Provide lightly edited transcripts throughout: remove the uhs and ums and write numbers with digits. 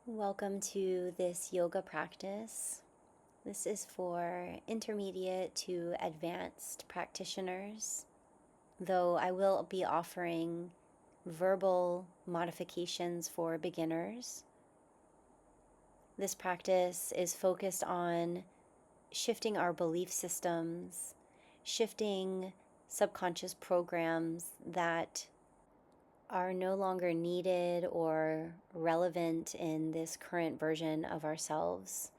Welcome to this yoga practice. This is for intermediate to advanced practitioners, though I will be offering verbal modifications for beginners. This practice is focused on shifting our belief systems, shifting subconscious programs that are no longer needed or relevant in this current version of ourselves.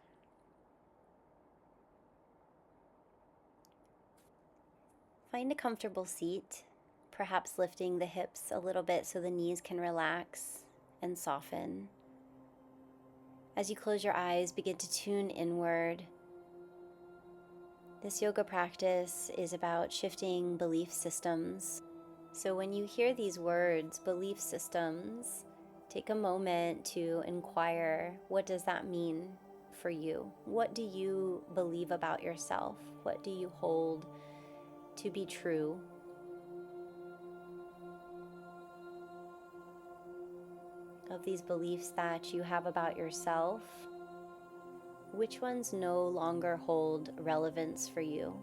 Find a comfortable seat, perhaps lifting the hips a little bit so the knees can relax and soften. As you close your eyes, begin to tune inward. This yoga practice is about shifting belief systems. So when you hear these words, belief systems, take a moment to inquire, what does that mean for you? What do you believe about yourself? What do you hold to be true? Of these beliefs that you have about yourself, which ones no longer hold relevance for you?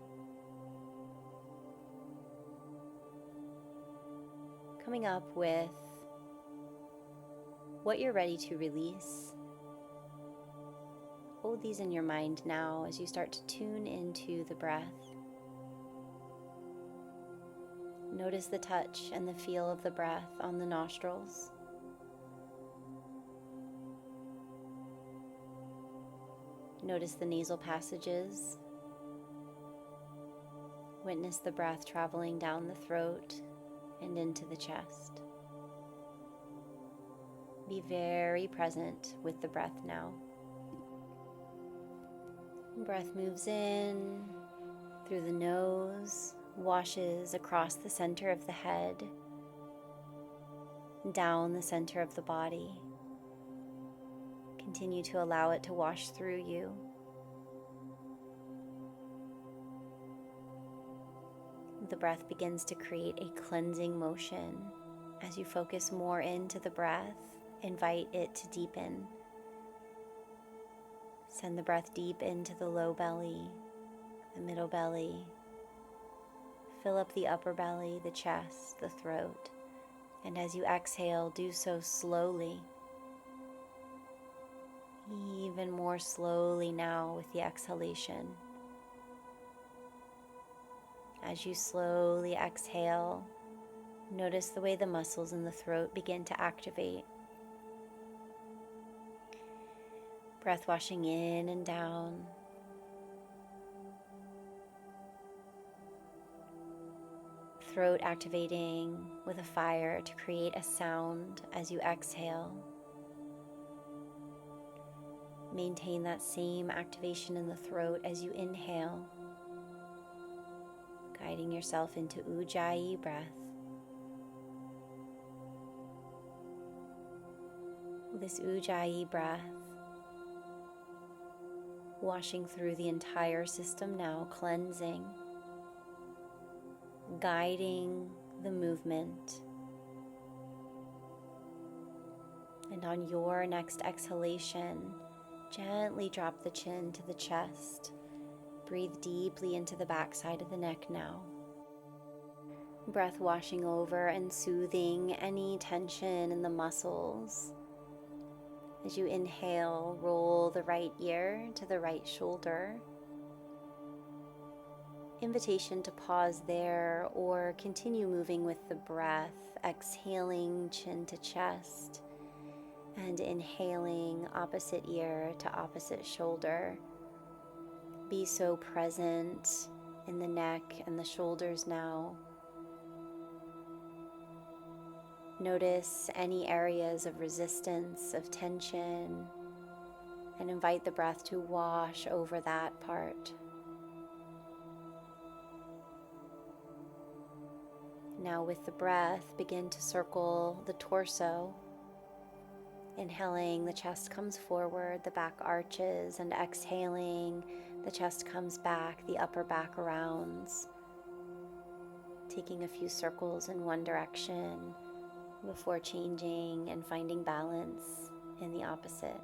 Coming up with what you're ready to release. Hold these in your mind now as you start to tune into the breath. Notice the touch and the feel of the breath on the nostrils. Notice the nasal passages. Witness the breath traveling down the throat and into the chest. Be very present with the breath now. Breath moves in through the nose, washes across the center of the head, down the center of the body. Continue to allow it to wash through you. The breath begins to create a cleansing motion. As you focus more into the breath, invite it to deepen. Send the breath deep into the low belly, the middle belly. Fill up the upper belly, the chest, the throat. And as you exhale, do so slowly. Even more slowly now with the exhalation. As you slowly exhale, notice the way the muscles in the throat begin to activate. Breath washing in and down. Throat activating with a fire to create a sound as you exhale. Maintain that same activation in the throat as you inhale, guiding yourself into Ujjayi breath. This Ujjayi breath washing through the entire system now, cleansing, guiding the movement. And on your next exhalation, gently drop the chin to the chest. Breathe deeply into the backside of the neck now. Breath washing over and soothing any tension in the muscles. As you inhale, roll the right ear to the right shoulder. Invitation to pause there or continue moving with the breath, exhaling chin to chest and inhaling opposite ear to opposite shoulder. Be so present in the neck and the shoulders now. Notice any areas of resistance, of tension, and invite the breath to wash over that part. Now with the breath, begin to circle the torso. Inhaling, the chest comes forward, the back arches, and exhaling, the chest comes back, the upper back rounds. Taking a few circles in one direction before changing and finding balance in the opposite.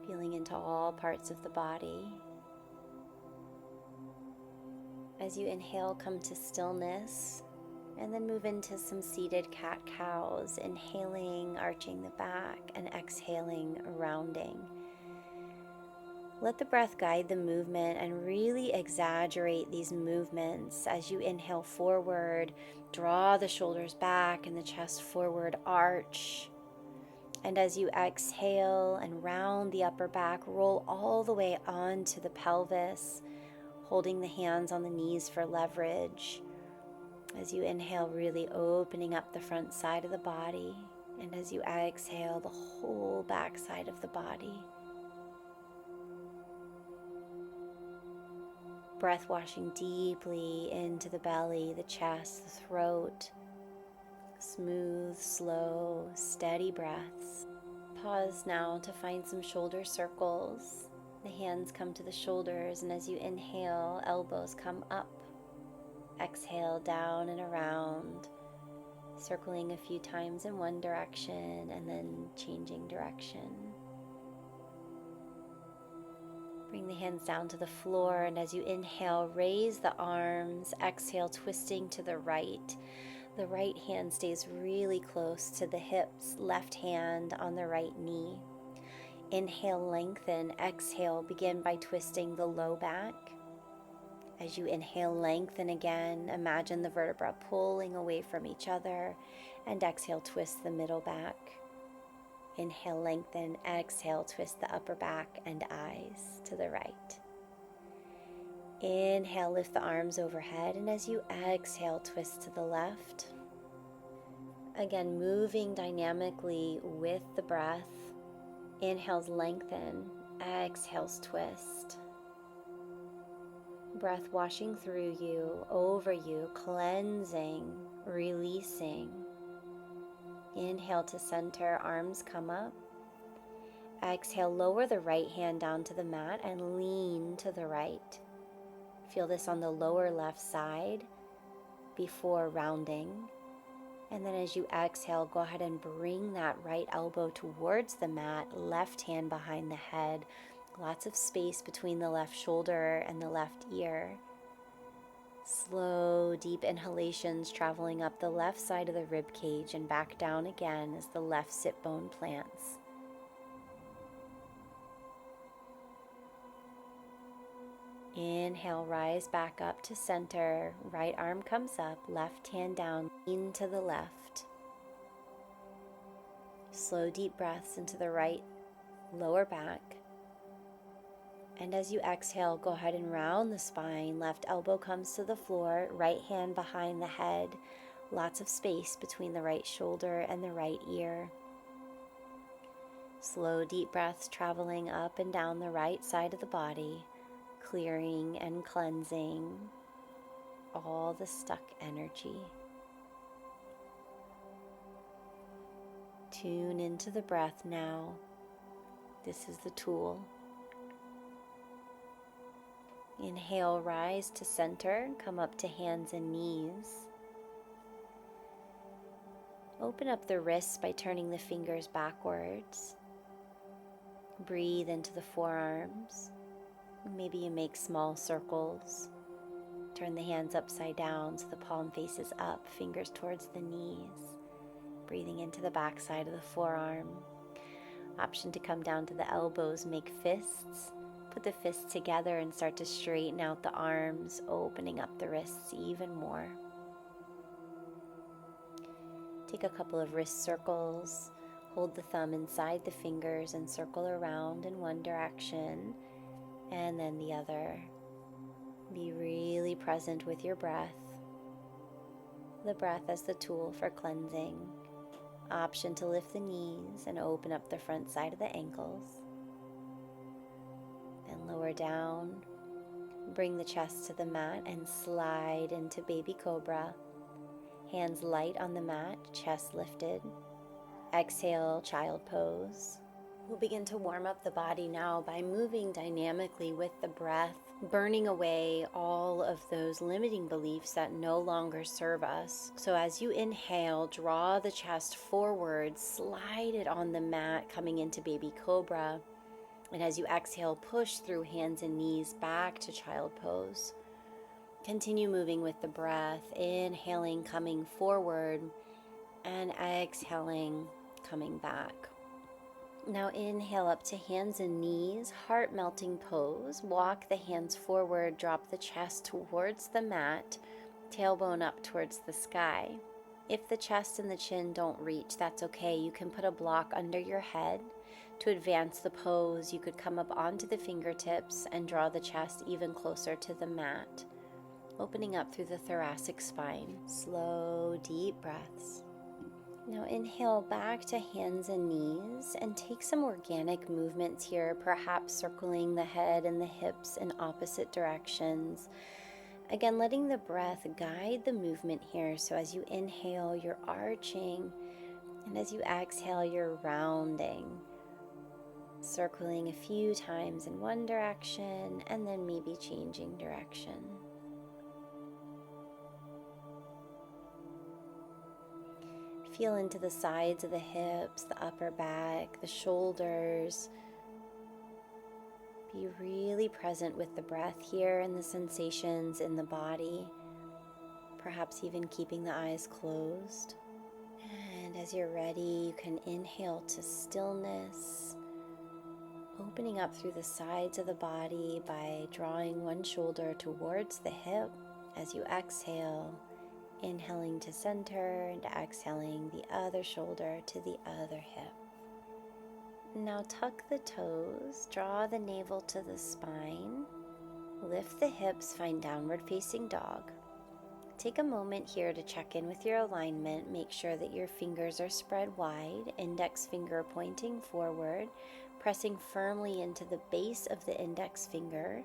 Feeling into all parts of the body. As you inhale, come to stillness, and then move into some seated cat-cows, inhaling, arching the back, and exhaling, rounding. Let the breath guide the movement and really exaggerate these movements. As you inhale forward, draw the shoulders back and the chest forward, arch. And as you exhale and round the upper back, roll all the way onto the pelvis, holding the hands on the knees for leverage. As you inhale, really opening up the front side of the body. And as you exhale, the whole back side of the body. Breath washing deeply into the belly, the chest, the throat. Smooth, slow, steady breaths. Pause now to find some shoulder circles. The hands come to the shoulders, and as you inhale, elbows come up. Exhale, down and around, circling a few times in one direction and then changing direction. Bring the hands down to the floor, and as you inhale, raise the arms. Exhale, twisting to the right. The right hand stays really close to the hips, left hand on the right knee. Inhale, lengthen. Exhale, begin by twisting the low back. As you inhale, lengthen again. Imagine the vertebra pulling away from each other. And exhale, twist the middle back. Inhale, lengthen. Exhale, twist the upper back and eyes to the right. Inhale, lift the arms overhead, and as you exhale, twist to the left. Again, moving dynamically with the breath. Inhales, lengthen. Exhales, twist. Breath washing through you, over you, cleansing, releasing. Inhale to center, arms come up. Exhale, lower the right hand down to the mat and lean to the right. Feel this on the lower left side before rounding. And then as you exhale, go ahead and bring that right elbow towards the mat, left hand behind the head. Lots of space between the left shoulder and the left ear. Slow, deep inhalations traveling up the left side of the rib cage and back down again as the left sit bone plants. Inhale, rise back up to center. Right arm comes up, left hand down, lean to the left. Slow, deep breaths into the right lower back. And as you exhale, go ahead and round the spine. Left elbow comes to the floor, right hand behind the head. Lots of space between the right shoulder and the right ear. Slow, deep breaths traveling up and down the right side of the body, clearing and cleansing all the stuck energy. Tune into the breath now. This is the tool. Inhale, rise to center, come up to hands and knees. Open up the wrists by turning the fingers backwards. Breathe into the forearms. Maybe you make small circles. Turn the hands upside down so the palm faces up, fingers towards the knees. Breathing into the back side of the forearm. Option to come down to the elbows, make fists. Put the fists together and start to straighten out the arms, opening up the wrists even more. Take a couple of wrist circles. Hold the thumb inside the fingers and circle around in one direction and then the other. Be really present with your breath. The breath as the tool for cleansing. Option to lift the knees and open up the front side of the ankles. And lower down. Bring the chest to the mat and slide into baby cobra. Hands light on the mat, chest lifted. Exhale, child pose. We'll begin to warm up the body now by moving dynamically with the breath, burning away all of those limiting beliefs that no longer serve us. So as you inhale, draw the chest forward, slide it on the mat, coming into baby cobra. And as you exhale, push through hands and knees back to child pose. Continue moving with the breath, inhaling, coming forward, and exhaling, coming back. Now inhale up to hands and knees, heart melting pose. Walk the hands forward, drop the chest towards the mat, tailbone up towards the sky. If the chest and the chin don't reach, that's okay. You can put a block under your head. To advance the pose, you could come up onto the fingertips and draw the chest even closer to the mat, opening up through the thoracic spine. Slow, deep breaths. Now inhale back to hands and knees and take some organic movements here, perhaps circling the head and the hips in opposite directions. Again, letting the breath guide the movement here. So as you inhale, you're arching, and as you exhale, you're rounding. Circling a few times in one direction and then maybe changing direction. Feel into the sides of the hips, the upper back, the shoulders. Be really present with the breath here and the sensations in the body, perhaps even keeping the eyes closed. And as you're ready, you can inhale to stillness, opening up through the sides of the body by drawing one shoulder towards the hip. As you exhale, inhaling to center and exhaling the other shoulder to the other hip. Now tuck the toes, draw the navel to the spine, lift the hips, find downward facing dog. Take a moment here to check in with your alignment. Make sure that your fingers are spread wide, index finger pointing forward, pressing firmly into the base of the index finger.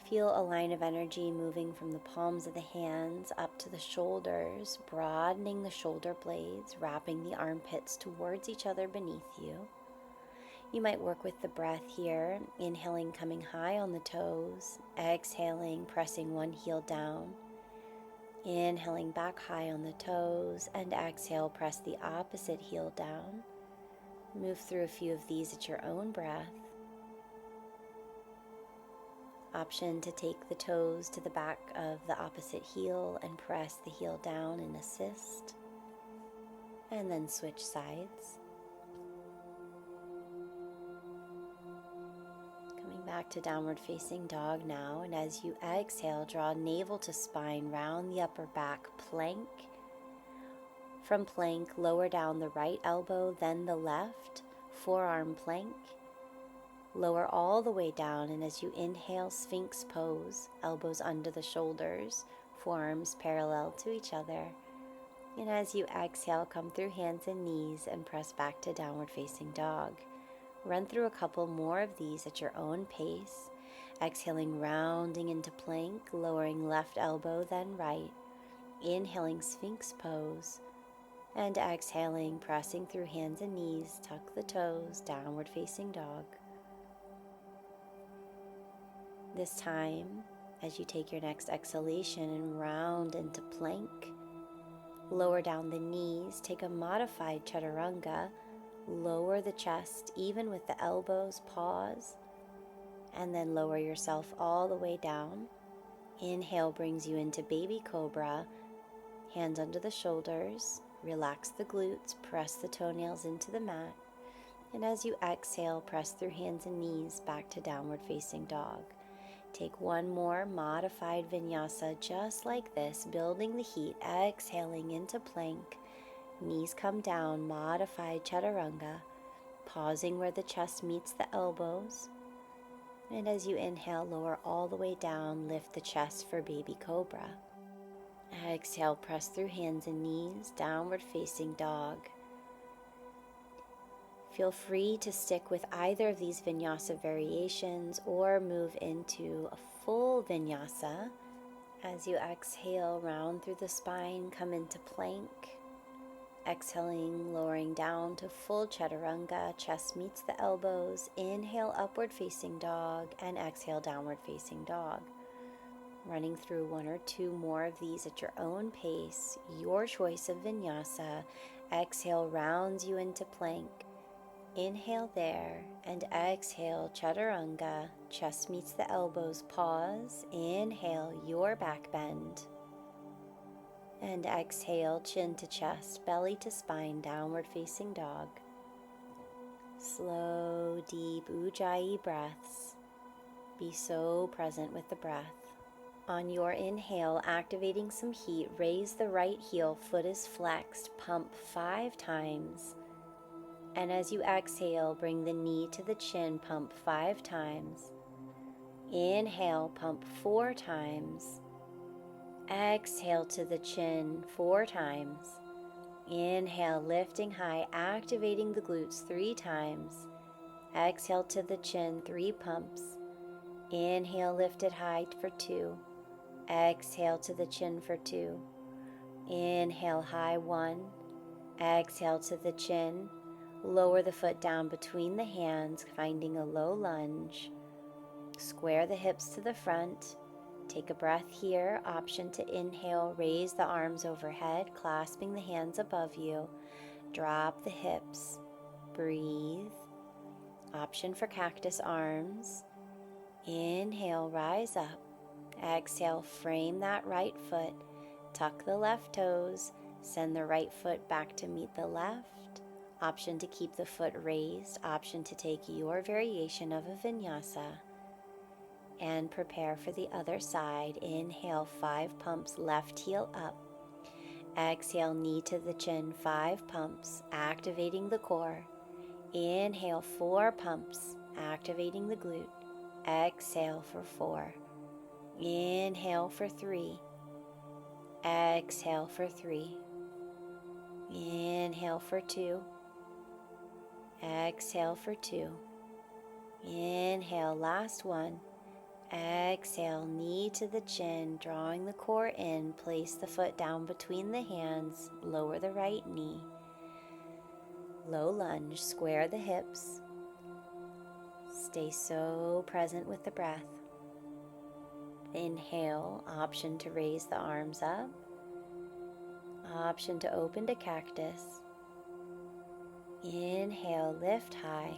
Feel a line of energy moving from the palms of the hands up to the shoulders, broadening the shoulder blades, wrapping the armpits towards each other beneath you. You might work with the breath here, inhaling, coming high on the toes, exhaling, pressing one heel down, inhaling back high on the toes, and exhale, press the opposite heel down. Move through a few of these at your own breath. Option to take the toes to the back of the opposite heel and press the heel down and assist. And then switch sides. Coming back to downward facing dog now, and as you exhale, draw navel to spine, round the upper back, plank. From plank, lower down the right elbow, then the left, forearm plank. Lower all the way down, and as you inhale, Sphinx pose, elbows under the shoulders, forearms parallel to each other. And as you exhale, come through hands and knees and press back to downward facing dog. Run through a couple more of these at your own pace. Exhaling, rounding into plank, lowering left elbow, then right. Inhaling, Sphinx pose. And exhaling, pressing through hands and knees, tuck the toes, downward facing dog. This time, as you take your next exhalation and round into plank, lower down the knees, take a modified chaturanga, lower the chest even with the elbows, pause, and then lower yourself all the way down. Inhale brings you into baby cobra, hands under the shoulders, relax the glutes, press the toenails into the mat, and as you exhale, press through hands and knees back to downward facing dog. Take one more modified vinyasa just like this, building the heat, exhaling into plank, knees come down, modified chaturanga, pausing where the chest meets the elbows. And as you inhale, lower all the way down, lift the chest for baby cobra. Exhale, press through hands and knees, downward facing dog. Feel free to stick with either of these vinyasa variations or move into a full vinyasa. As you exhale, round through the spine, come into plank. Exhaling, lowering down to full chaturanga, chest meets the elbows. Inhale, upward facing dog, and exhale, downward facing dog. Running through one or two more of these at your own pace, your choice of vinyasa. Exhale rounds you into plank. Inhale there, and exhale, chaturanga, chest meets the elbows, pause. Inhale, your back bend. And exhale, chin to chest, belly to spine, downward facing dog. Slow, deep ujjayi breaths. Be so present with the breath. On your inhale, activating some heat, raise the right heel, foot is flexed, pump 5 times. And as you exhale, bring the knee to the chin, pump 5 times. Inhale, pump 4 times. Exhale to the chin 4 times. Inhale, lifting high, activating the glutes 3 times. Exhale to the chin, 3 pumps. Inhale, lift it high for 2. Exhale to the chin for 2. Inhale, high 1. Exhale to the chin. Lower the foot down between the hands, finding a low lunge. Square the hips to the front. Take a breath here. Option to inhale, raise the arms overhead, clasping the hands above you. Drop the hips. Breathe. Option for cactus arms. Inhale, rise up. Exhale, frame that right foot. Tuck the left toes. Send the right foot back to meet the left. Option to keep the foot raised. Option to take your variation of a vinyasa. And prepare for the other side. Inhale, 5 pumps, left heel up. Exhale, knee to the chin, 5 pumps, activating the core. Inhale, 4 pumps, activating the glute. Exhale for 4. Inhale for 3. Exhale for 3. Inhale for 2. Exhale for 2. Inhale, last one. Exhale, knee to the chin, drawing the core in. Place the foot down between the hands. Lower the right knee. Low lunge, square the hips. Stay so present with the breath. Inhale, option to raise the arms up. Option to open to cactus. Inhale, lift high.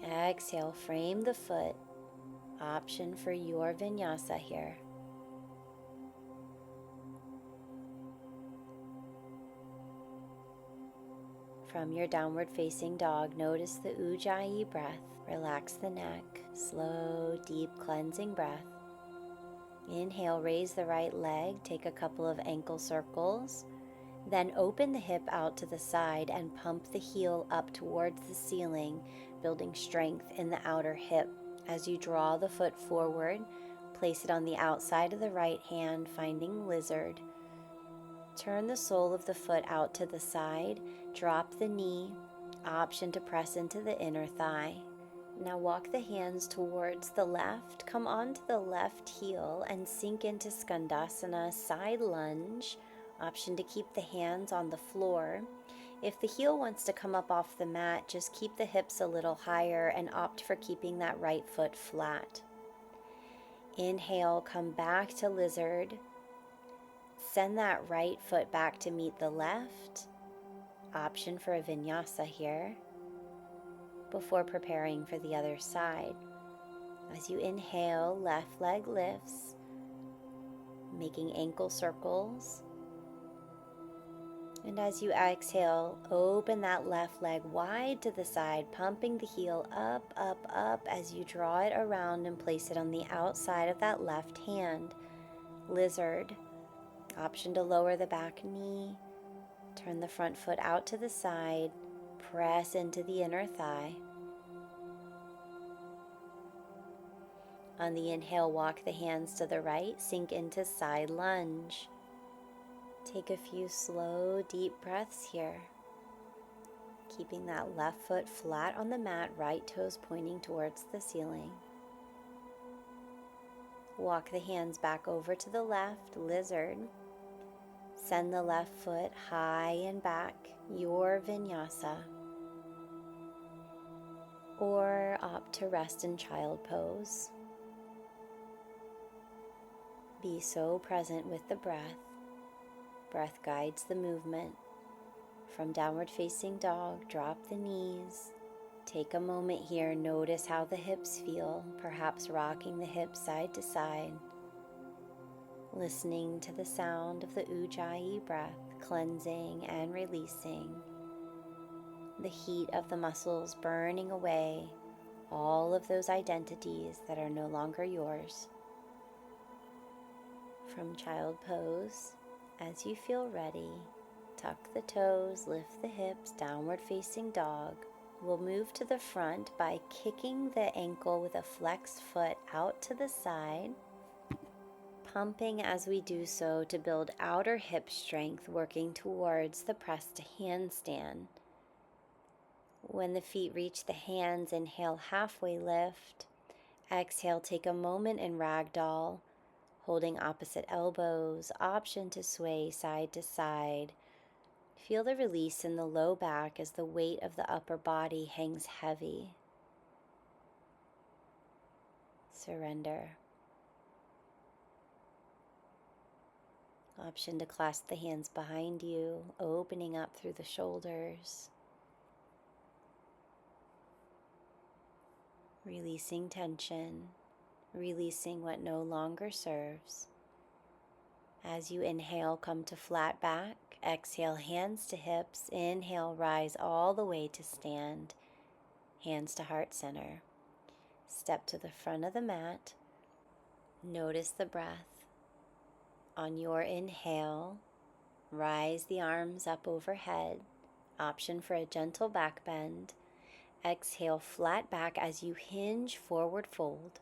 Exhale, frame the foot. Option for your vinyasa here. From your downward facing dog, notice the ujjayi breath. Relax the neck. Slow, deep cleansing breath. Inhale, raise the right leg. Take a couple of ankle circles. Then open the hip out to the side and pump the heel up towards the ceiling, building strength in the outer hip. As you draw the foot forward, place it on the outside of the right hand, finding lizard. Turn the sole of the foot out to the side, drop the knee, option to press into the inner thigh. Now walk the hands towards the left, come onto the left heel and sink into Skandasana, side lunge, option to keep the hands on the floor. If the heel wants to come up off the mat, just keep the hips a little higher and opt for keeping that right foot flat. Inhale, come back to lizard. Send that right foot back to meet the left. Option for a vinyasa here before preparing for the other side. As you inhale, left leg lifts, making ankle circles. And as you exhale, open that left leg wide to the side, pumping the heel up, up, up as you draw it around and place it on the outside of that left hand. Lizard. Option to lower the back knee. Turn the front foot out to the side. Press into the inner thigh. On the inhale, walk the hands to the right, sink into side lunge. Take a few slow, deep breaths here. Keeping that left foot flat on the mat, right toes pointing towards the ceiling. Walk the hands back over to the left, lizard. Send the left foot high and back, your vinyasa. Or opt to rest in child pose. Be so present with the breath. Breath guides the movement. From downward facing dog, drop the knees. Take a moment here, notice how the hips feel, perhaps rocking the hips side to side. Listening to the sound of the Ujjayi breath, cleansing and releasing. The heat of the muscles burning away all of those identities that are no longer yours. From child pose, as you feel ready, tuck the toes, lift the hips, downward facing dog. We'll move to the front by kicking the ankle with a flexed foot out to the side, pumping as we do so to build outer hip strength, working towards the press to handstand. When the feet reach the hands, inhale, halfway lift. Exhale, take a moment in ragdoll, holding opposite elbows, option to sway side to side. Feel the release in the low back as the weight of the upper body hangs heavy. Surrender. Option to clasp the hands behind you, opening up through the shoulders. Releasing tension, releasing what no longer serves. As you inhale, come to flat back. Exhale, hands to hips. Inhale, rise all the way to stand. Hands to heart center. Step to the front of the mat. Notice the breath. On your inhale, rise the arms up overhead. Option for a gentle back bend. Exhale, flat back as you hinge, forward fold.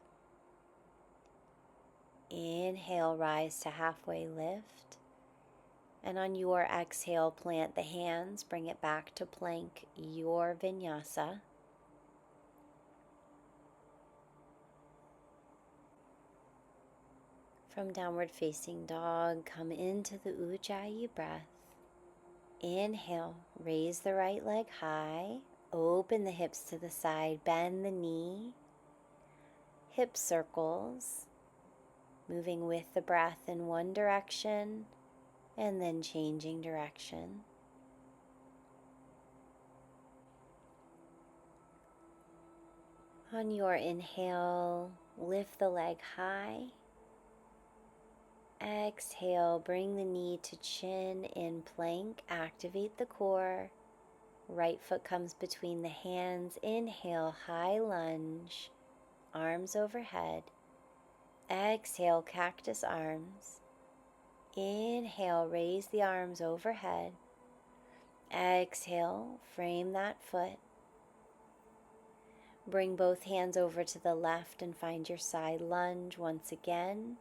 Inhale, rise to halfway lift. And on your exhale, plant the hands, bring it back to plank, your vinyasa. From downward facing dog, come into the Ujjayi breath. Inhale, raise the right leg high, open the hips to the side, bend the knee, hip circles, moving with the breath in one direction and then changing direction. On your inhale, lift the leg high. Exhale, bring the knee to chin in plank, activate the core. Right foot comes between the hands. Inhale, high lunge, arms overhead. Exhale, cactus arms. Inhale, raise the arms overhead. Exhale, frame that foot. Bring both hands over to the left and find your side lunge once again.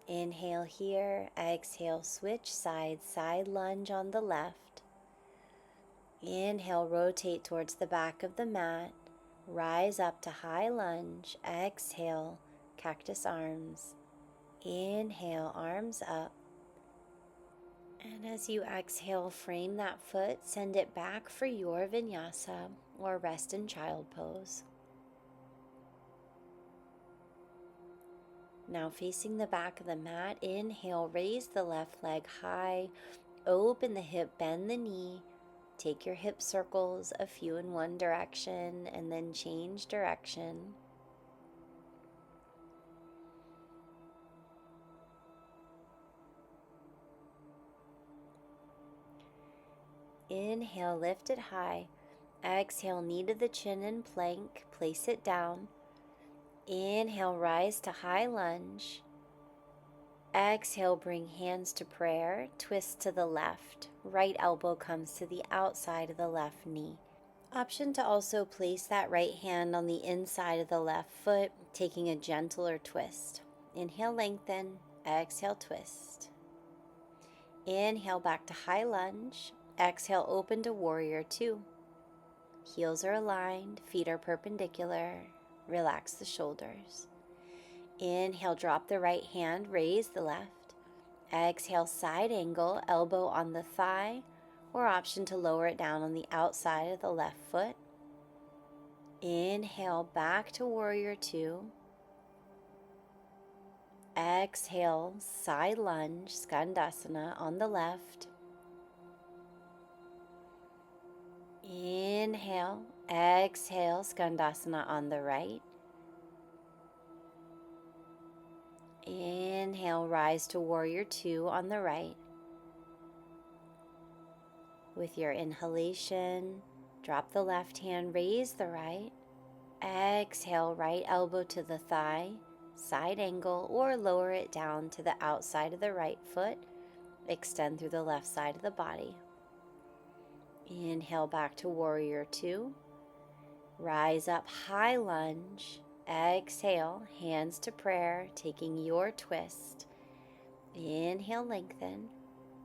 Inhale here, exhale, switch sides, side lunge on the left. Inhale, rotate towards the back of the mat, rise up to high lunge, exhale, cactus arms. Inhale, arms up. And as you exhale, frame that foot, send it back for your vinyasa or rest in child pose. Now facing the back of the mat, inhale, raise the left leg high, open the hip, bend the knee, take your hip circles, a few in one direction, and then change direction. Inhale, lift it high. Exhale, knee to the chin in plank, place it down. Inhale, rise to high lunge. Exhale, bring hands to prayer, twist to the left. Right elbow comes to the outside of the left knee. Option to also place that right hand on the inside of the left foot, taking a gentler twist. Inhale, lengthen. Exhale, twist. Inhale, back to high lunge. Exhale, open to warrior two. Heels are aligned, feet are perpendicular. Relax the shoulders. Inhale, drop the right hand, raise the left. Exhale, side angle, elbow on the thigh, or option to lower it down on the outside of the left foot. Inhale, back to warrior two. Exhale, side lunge, skandasana on the left. Inhale, exhale, skandasana on the right. Inhale, rise to warrior two on the right. With your inhalation, drop the left hand, raise the right. Exhale, right elbow to the thigh, side angle, or lower it down to the outside of the right foot. Extend through the left side of the body. Inhale, back to warrior two. Rise up, high lunge. Exhale, hands to prayer, taking your twist. Inhale, lengthen.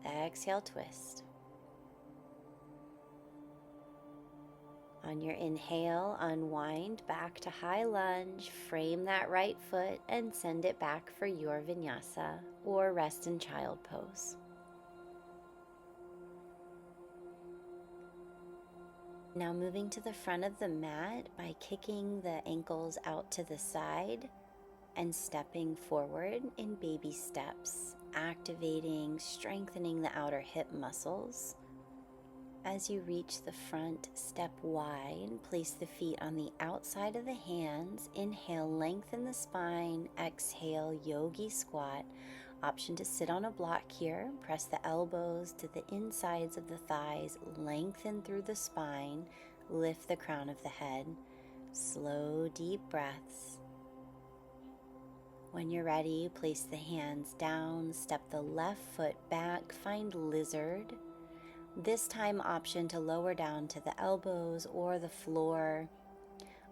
Exhale, twist. On your inhale, unwind back to high lunge, frame that right foot and send it back for your vinyasa or rest in child pose. Now moving to the front of the mat by kicking the ankles out to the side and stepping forward in baby steps, activating, strengthening the outer hip muscles. As you reach the front, step wide, place the feet on the outside of the hands. Inhale, lengthen the spine. Exhale, yogi squat. Option to sit on a block here. Press the elbows to the insides of the thighs. Lengthen through the spine. Lift the crown of the head. Slow, deep breaths. When you're ready, place the hands down. Step the left foot back. Find lizard. This time, option to lower down to the elbows or the floor.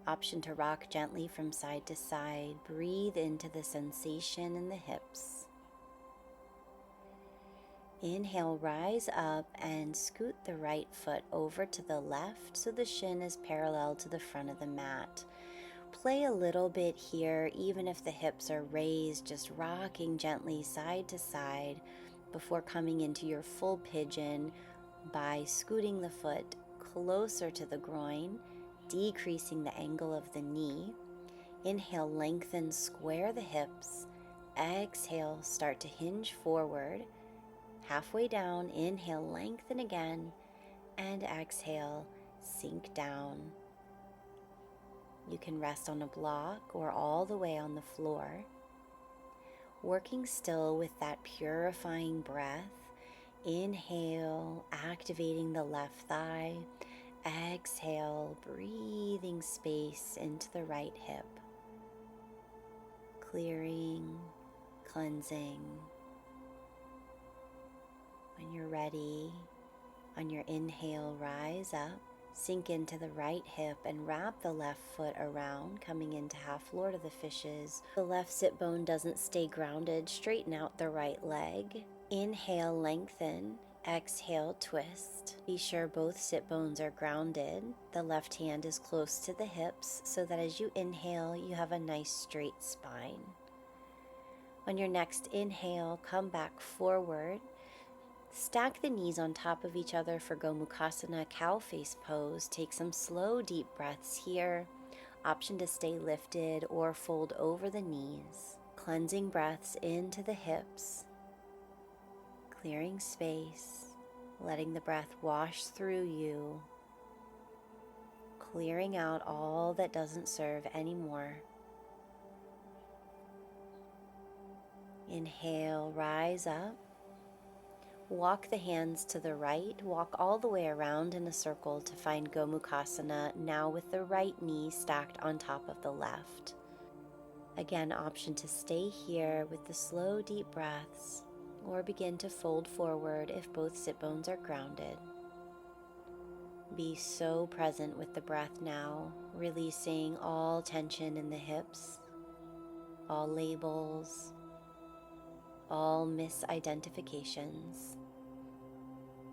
Option to rock gently from side to side. Breathe into the sensation in the hips. Inhale, rise up and scoot the right foot over to the left so the shin is parallel to the front of the mat. Play a little bit here, even if the hips are raised, just rocking gently side to side before coming into your full pigeon by scooting the foot closer to the groin, decreasing the angle of the knee. Inhale, lengthen, square the hips. Exhale, start to hinge forward. Halfway down, inhale, lengthen again, and exhale, sink down. You can rest on a block or all the way on the floor. Working still with that purifying breath. Inhale, activating the left thigh. Exhale, breathing space into the right hip. Clearing, cleansing. When you're ready, on your inhale, rise up. Sink into the right hip and wrap the left foot around, coming into half floor to the fishes. The left sit bone doesn't stay grounded. Straighten out the right leg. Inhale, lengthen. Exhale, twist. Be sure both sit bones are grounded. The left hand is close to the hips so that as you inhale, you have a nice straight spine. On your next inhale, come back forward. Stack the knees on top of each other for Gomukhasana, cow face pose. Take some slow, deep breaths here. Option to stay lifted or fold over the knees. Cleansing breaths into the hips. Clearing space, letting the breath wash through you. Clearing out all that doesn't serve anymore. Inhale, rise up. Walk the hands to the right, walk all the way around in a circle to find Gomukhasana, now with the right knee stacked on top of the left. Again, option to stay here with the slow, deep breaths, or begin to fold forward if both sit bones are grounded. Be so present with the breath now, releasing all tension in the hips, all labels, all misidentifications.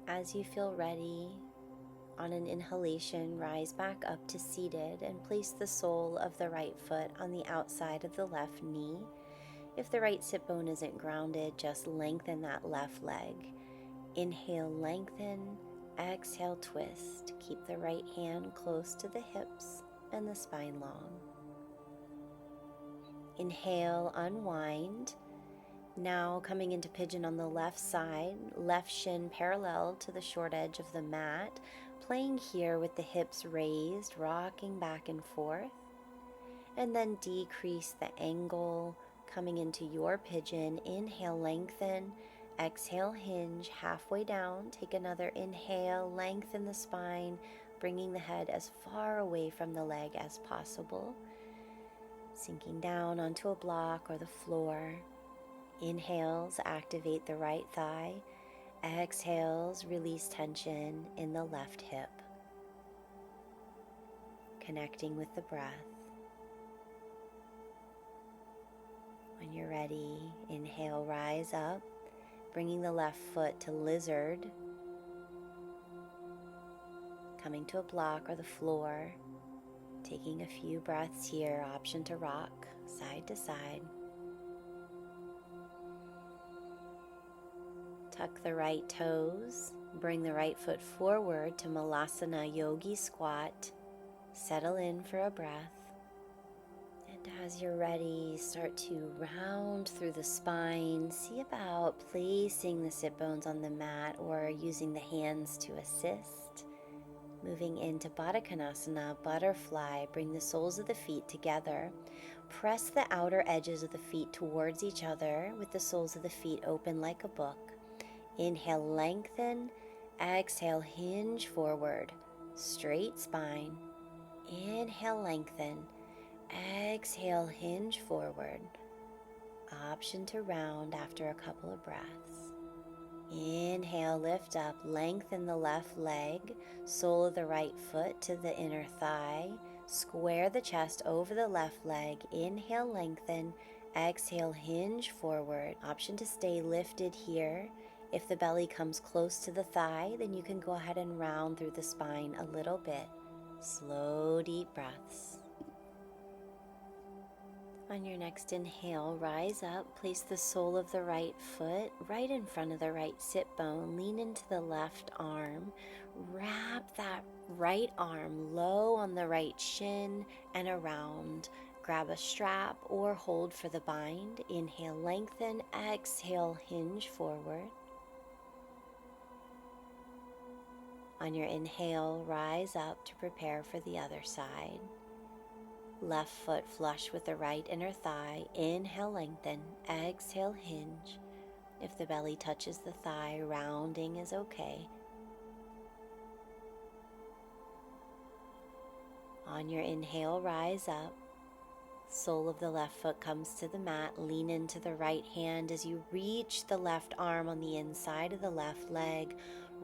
As you feel ready, on an inhalation, rise back up to seated and place the sole of the right foot on the outside of the left knee. If the right sit bone isn't grounded, just lengthen that left leg. Inhale, lengthen. Exhale, twist. Keep the right hand close to the hips and the spine long. Inhale, unwind. Now coming into pigeon on the left side, left shin parallel to the short edge of the mat, playing here with the hips raised, rocking back and forth. And then decrease the angle, coming into your pigeon. Inhale, lengthen. Exhale, hinge halfway down. Take another inhale, lengthen the spine, bringing the head as far away from the leg as possible. Sinking down onto a block or the floor. Inhales, activate the right thigh. Exhales, release tension in the left hip. Connecting with the breath. When you're ready, inhale, rise up, bringing the left foot to lizard. Coming to a block or the floor. Taking a few breaths here, option to rock side to side. Tuck the right toes, bring the right foot forward to Malasana Yogi Squat. Settle in for a breath. And as you're ready, start to round through the spine. See about placing the sit bones on the mat or using the hands to assist. Moving into Baddha Konasana, butterfly, bring the soles of the feet together. Press the outer edges of the feet towards each other with the soles of the feet open like a book. Inhale, lengthen. Exhale, hinge forward. Straight spine. Inhale, lengthen. Exhale, hinge forward. Option to round after a couple of breaths. Inhale, lift up, lengthen the left leg, sole of the right foot to the inner thigh. Square the chest over the left leg. Inhale, lengthen. Exhale, hinge forward. Option to stay lifted here. If the belly comes close to the thigh, then you can go ahead and round through the spine a little bit. Slow, deep breaths. On your next inhale, rise up, place the sole of the right foot right in front of the right sit bone, lean into the left arm, wrap that right arm low on the right shin and around. Grab a strap or hold for the bind. Inhale, lengthen, exhale, hinge forward. On your inhale, rise up to prepare for the other side. Left foot flush with the right inner thigh. Inhale, lengthen. Exhale, hinge. If the belly touches the thigh, rounding is okay. On your inhale, rise up. Sole of the left foot comes to the mat. Lean into the right hand as you reach the left arm on the inside of the left leg.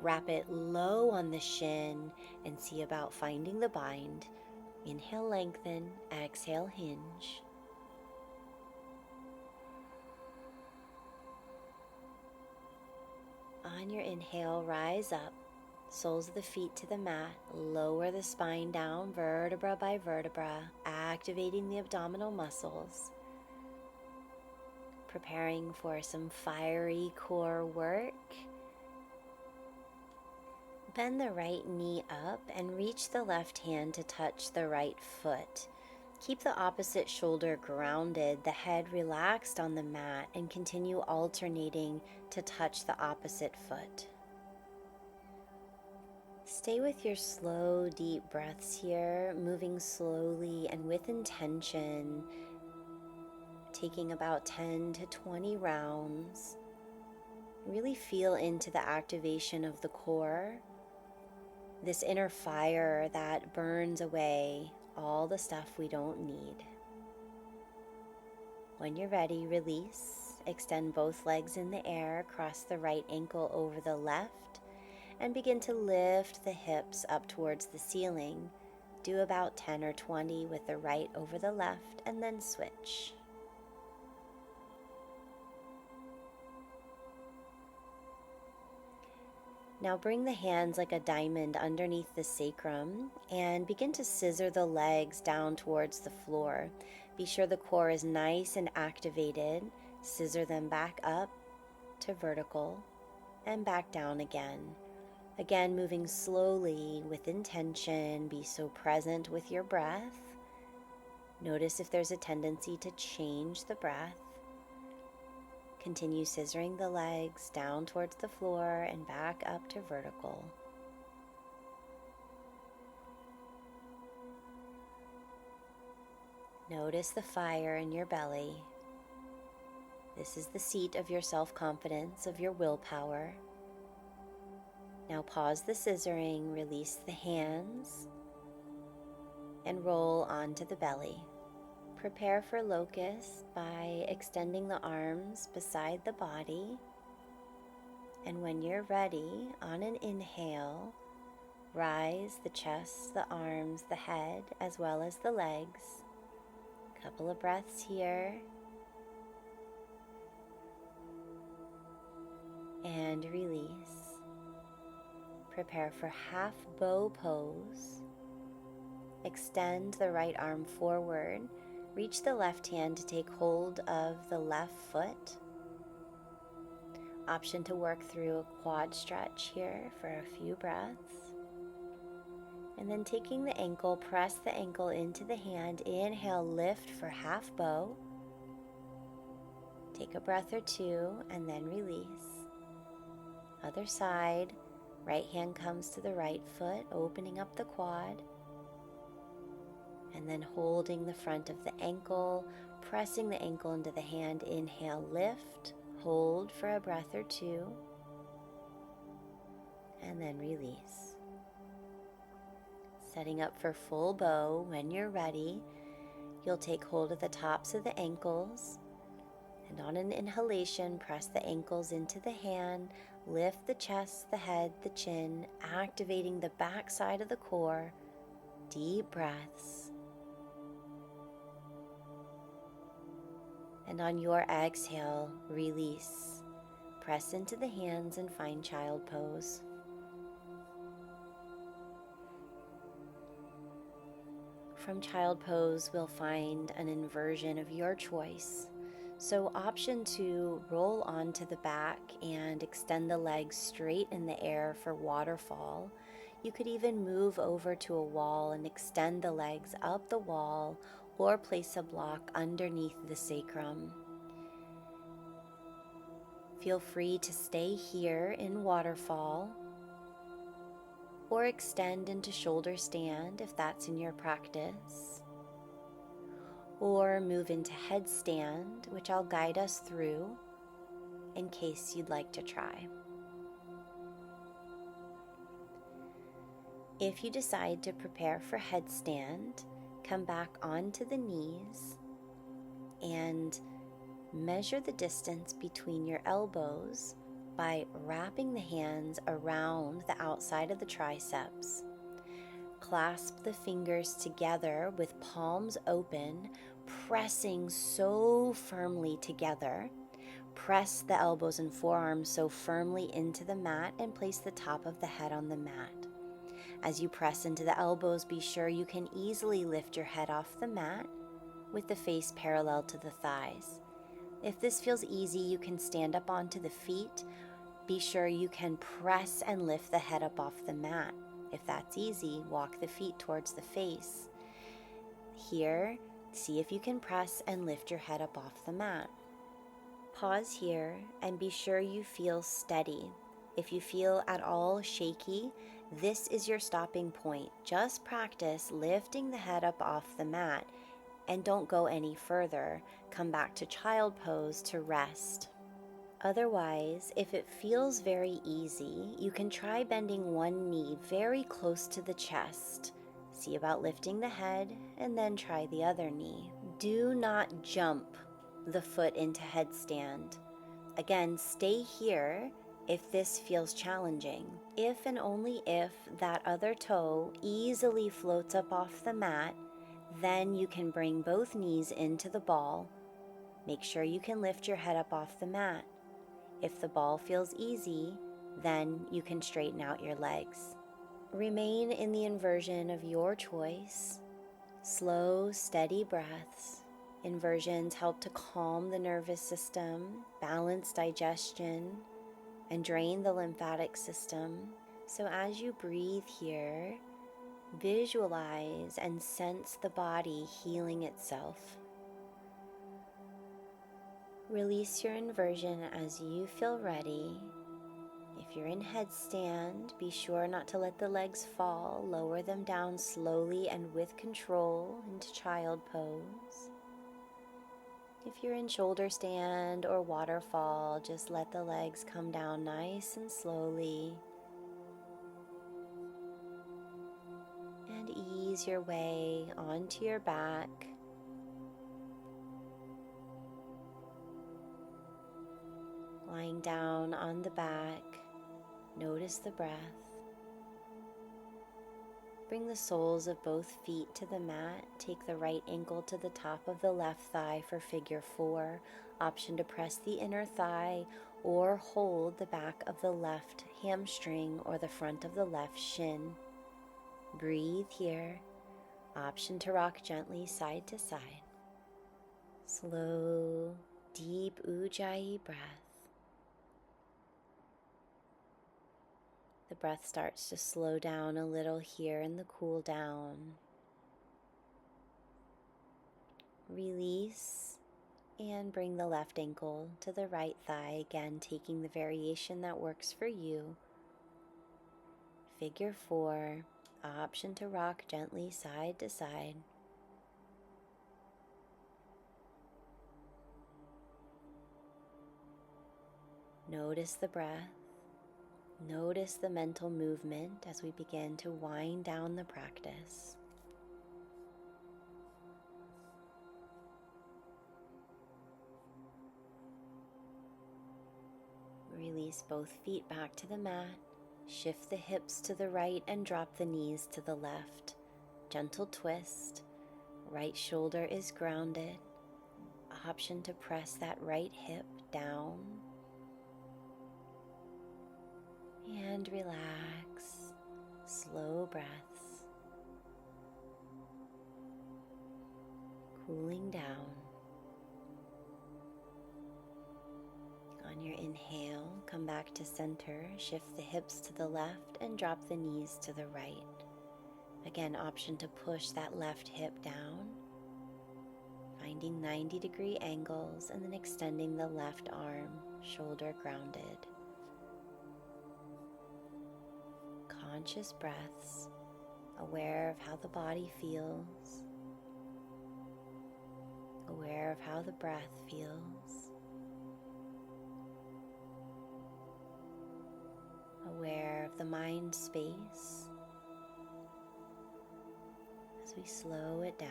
Wrap it low on the shin and see about finding the bind. Inhale, lengthen. Exhale, hinge. On your inhale, rise up. Soles of the feet to the mat. Lower the spine down, vertebra by vertebra, activating the abdominal muscles. Preparing for some fiery core work. Bend the right knee up and reach the left hand to touch the right foot. Keep the opposite shoulder grounded, the head relaxed on the mat, and continue alternating to touch the opposite foot. Stay with your slow, deep breaths here, moving slowly and with intention, taking about 10 to 20 rounds. Really feel into the activation of the core. This inner fire that burns away all the stuff we don't need. When you're ready, release. Extend both legs in the air, cross the right ankle over the left, and begin to lift the hips up towards the ceiling. Do about 10 or 20 with the right over the left, and then switch. Now bring the hands like a diamond underneath the sacrum and begin to scissor the legs down towards the floor. Be sure the core is nice and activated. Scissor them back up to vertical and back down again. Again, moving slowly with intention. Be so present with your breath. Notice if there's a tendency to change the breath. Continue scissoring the legs down towards the floor and back up to vertical. Notice the fire in your belly. This is the seat of your self-confidence, of your willpower. Now pause the scissoring, release the hands, and roll onto the belly. Prepare for locust by extending the arms beside the body. And when you're ready, on an inhale, rise the chest, the arms, the head, as well as the legs. Couple of breaths here. And release. Prepare for half bow pose. Extend the right arm forward. Reach the left hand to take hold of the left foot. Option to work through a quad stretch here for a few breaths. And then taking the ankle, press the ankle into the hand. Inhale, lift for half bow. Take a breath or two and then release. Other side, right hand comes to the right foot, opening up the quad. And then holding the front of the ankle, pressing the ankle into the hand. Inhale, lift, hold for a breath or two, and then release. Setting up for full bow. When you're ready, you'll take hold of the tops of the ankles, and on an inhalation, press the ankles into the hand, lift the chest, the head, the chin, activating the back side of the core. Deep breaths. And on your exhale, release. Press into the hands and find child pose. From child pose, we'll find an inversion of your choice. So option to roll onto the back and extend the legs straight in the air for waterfall. You could even move over to a wall and extend the legs up the wall, or place a block underneath the sacrum. Feel free to stay here in waterfall, or extend into shoulder stand if that's in your practice, or move into headstand, which I'll guide us through in case you'd like to try. If you decide to prepare for headstand, come back onto the knees and measure the distance between your elbows by wrapping the hands around the outside of the triceps. Clasp the fingers together with palms open, pressing so firmly together. Press the elbows and forearms so firmly into the mat and place the top of the head on the mat. As you press into the elbows, be sure you can easily lift your head off the mat with the face parallel to the thighs. If this feels easy, you can stand up onto the feet. Be sure you can press and lift the head up off the mat. If that's easy, walk the feet towards the face. Here, see if you can press and lift your head up off the mat. Pause here and be sure you feel steady. If you feel at all shaky, this is your stopping point. Just practice lifting the head up off the mat and don't go any further. Come back to child pose to rest. Otherwise, if it feels very easy, you can try bending one knee very close to the chest. See about lifting the head and then try the other knee. Do not jump the foot into headstand. Again, stay here if this feels challenging. If and only if that other toe easily floats up off the mat, then you can bring both knees into the ball. Make sure you can lift your head up off the mat. If the ball feels easy, then you can straighten out your legs. Remain in the inversion of your choice. Slow, steady breaths. Inversions help to calm the nervous system, balance digestion, and drain the lymphatic system. So as you breathe here, visualize and sense the body healing itself. Release your inversion as you feel ready. If you're in headstand, be sure not to let the legs fall. Lower them down slowly and with control into child pose. If you're in shoulder stand or waterfall, just let the legs come down nice and slowly. And ease your way onto your back. Lying down on the back, notice the breath. Bring the soles of both feet to the mat. Take the right ankle to the top of the left thigh for figure 4. Option to press the inner thigh or hold the back of the left hamstring or the front of the left shin. Breathe here. Option to rock gently side to side. Slow, deep ujjayi breath. The breath starts to slow down a little here in the cool down. Release and bring the left ankle to the right thigh, again taking the variation that works for you. Figure 4, option to rock gently side to side. Notice the breath. Notice the mental movement as we begin to wind down the practice. Release both feet back to the mat. Shift the hips to the right and drop the knees to the left. Gentle twist. Right shoulder is grounded. Option to press that right hip down. And relax. Slow breaths. Cooling down. On your inhale, come back to center, shift the hips to the left and drop the knees to the right. Again, option to push that left hip down, finding 90-degree angles and then extending the left arm, shoulder grounded. Conscious breaths, aware of how the body feels, aware of how the breath feels. Aware of the mind space as we slow it down.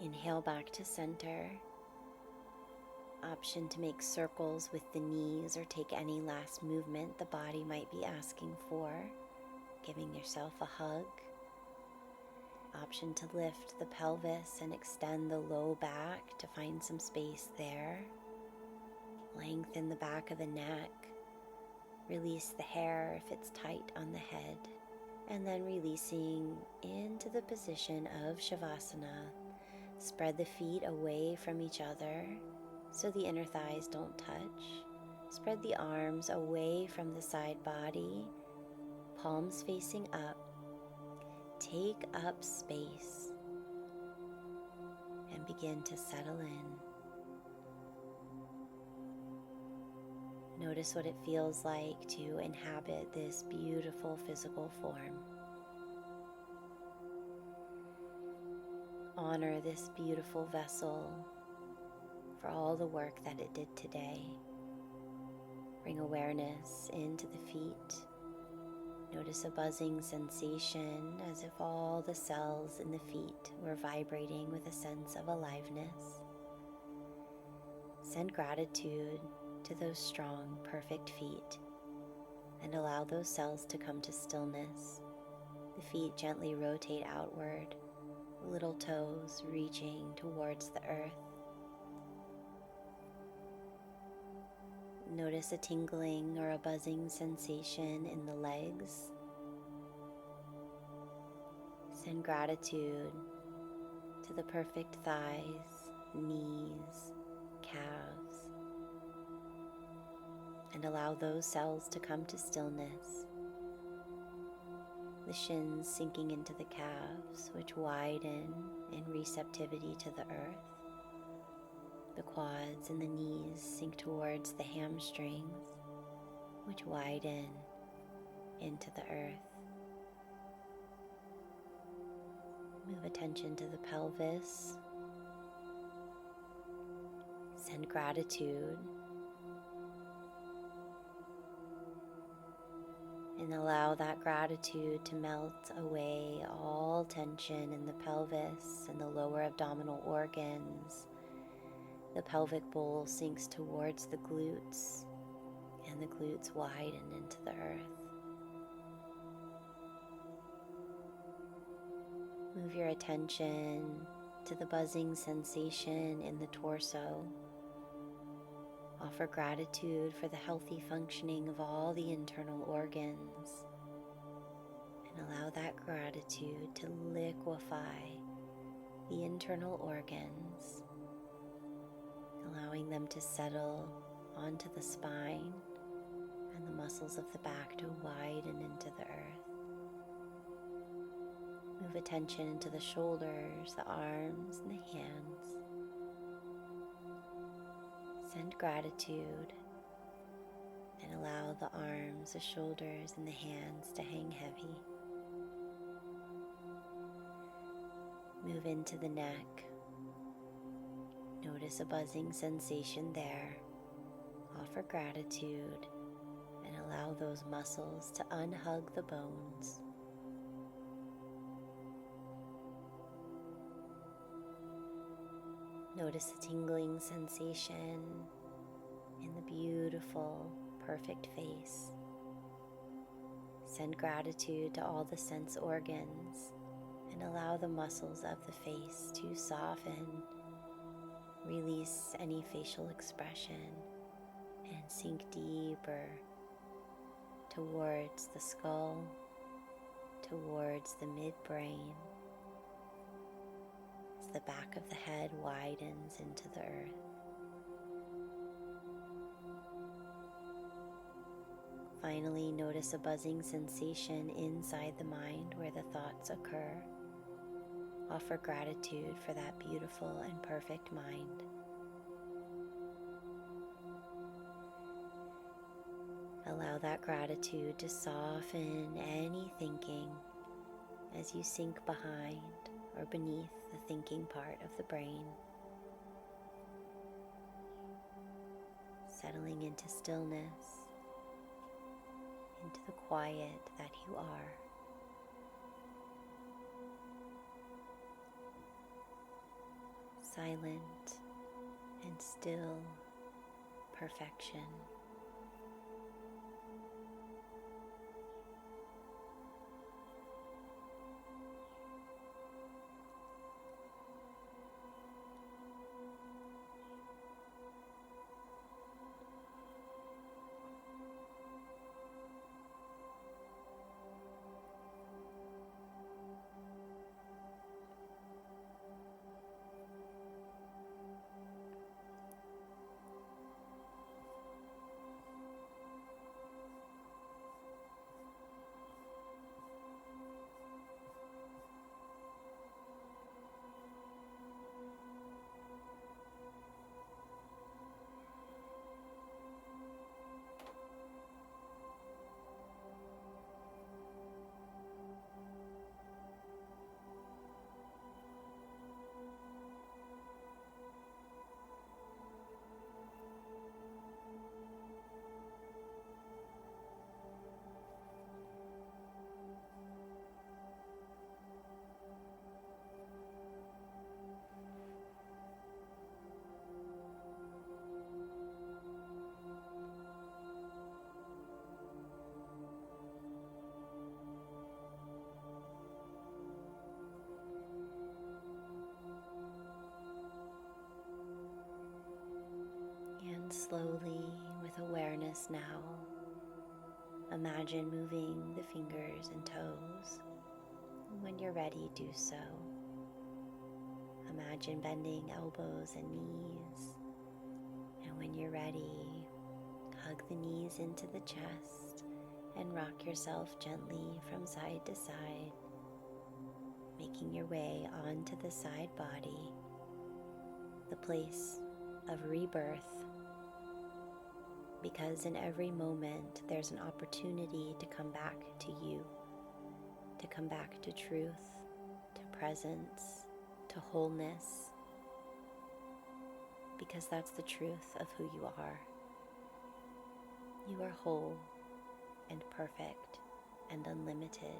Inhale back to center. Option to make circles with the knees or take any last movement the body might be asking for, giving yourself a hug. Option to lift the pelvis and extend the low back to find some space there. Lengthen the back of the neck, release the hair if it's tight on the head, and then releasing into the position of Shavasana. Spread the feet away from each other so the inner thighs don't touch. Spread the arms away from the side body, palms facing up. Take up space and begin to settle in. Notice what it feels like to inhabit this beautiful physical form. Honor this beautiful vessel for all the work that it did today. Bring awareness into the feet. Notice a buzzing sensation as if all the cells in the feet were vibrating with a sense of aliveness. Send gratitude to those strong, perfect feet and allow those cells to come to stillness. The feet gently rotate outward, little toes reaching towards the earth. Notice a tingling or a buzzing sensation in the legs. Send gratitude to the perfect thighs, knees, calves, and allow those cells to come to stillness. The shins sinking into the calves, which widen in receptivity to the earth. The quads and the knees sink towards the hamstrings, which widen into the earth. Move attention to the pelvis. Send gratitude. And allow that gratitude to melt away all tension in the pelvis and the lower abdominal organs. The pelvic bowl sinks towards the glutes, and the glutes widen into the earth. Move your attention to the buzzing sensation in the torso. Offer gratitude for the healthy functioning of all the internal organs, and allow that gratitude to liquefy the internal organs, allowing them to settle onto the spine and the muscles of the back to widen into the earth. Move attention into the shoulders, the arms, and the hands. Send gratitude and allow the arms, the shoulders, and the hands to hang heavy. Move into the neck. Notice a buzzing sensation there. Offer gratitude and allow those muscles to unhug the bones. Notice the tingling sensation in the beautiful, perfect face. Send gratitude to all the sense organs and allow the muscles of the face to soften. Release any facial expression and sink deeper towards the skull, towards the midbrain. The back of the head widens into the earth. Finally, notice a buzzing sensation inside the mind where the thoughts occur. Offer gratitude for that beautiful and perfect mind. Allow that gratitude to soften any thinking as you sink behind or beneath the thinking part of the brain, settling into stillness, into the quiet that you are. Silent and still perfection. Slowly, with awareness now, imagine moving the fingers and toes When you're ready, do so. Imagine bending elbows and knees. And when you're ready, hug the knees into the chest and rock yourself gently from side to side, making your way onto the side body, the place of rebirth. Because in every moment, there's an opportunity to come back to you, to come back to truth, to presence, to wholeness, because that's the truth of who you are. You are whole and perfect and unlimited.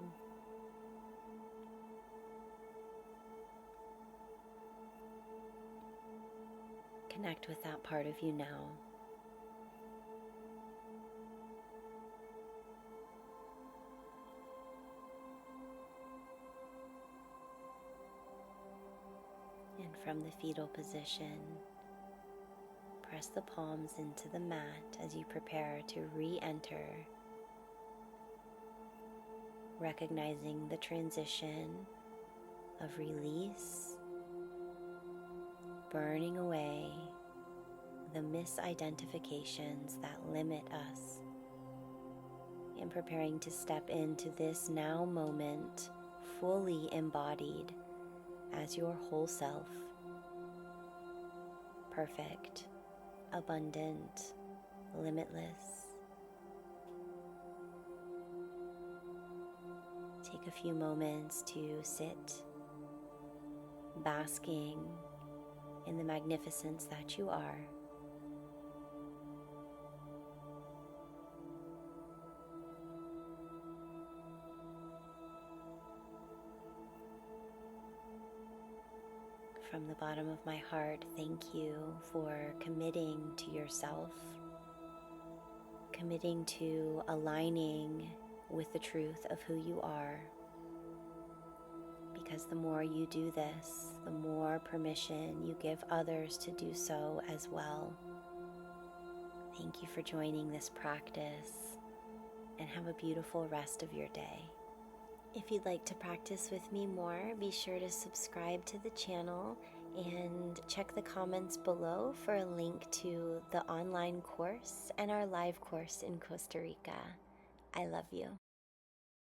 Connect with that part of you now. And from the fetal position, press the palms into the mat as you prepare to re-enter, recognizing the transition of release, burning away the misidentifications that limit us, and preparing to step into this now moment fully embodied as your whole self, perfect, abundant, limitless. Take a few moments to sit, basking in the magnificence that you are. From the bottom of my heart, thank you for committing to yourself, committing to aligning with the truth of who you are. Because the more you do this, the more permission you give others to do so as well. Thank you for joining this practice, and have a beautiful rest of your day. If you'd like to practice with me more, be sure to subscribe to the channel and check the comments below for a link to the online course and our live course in Costa Rica. I love you.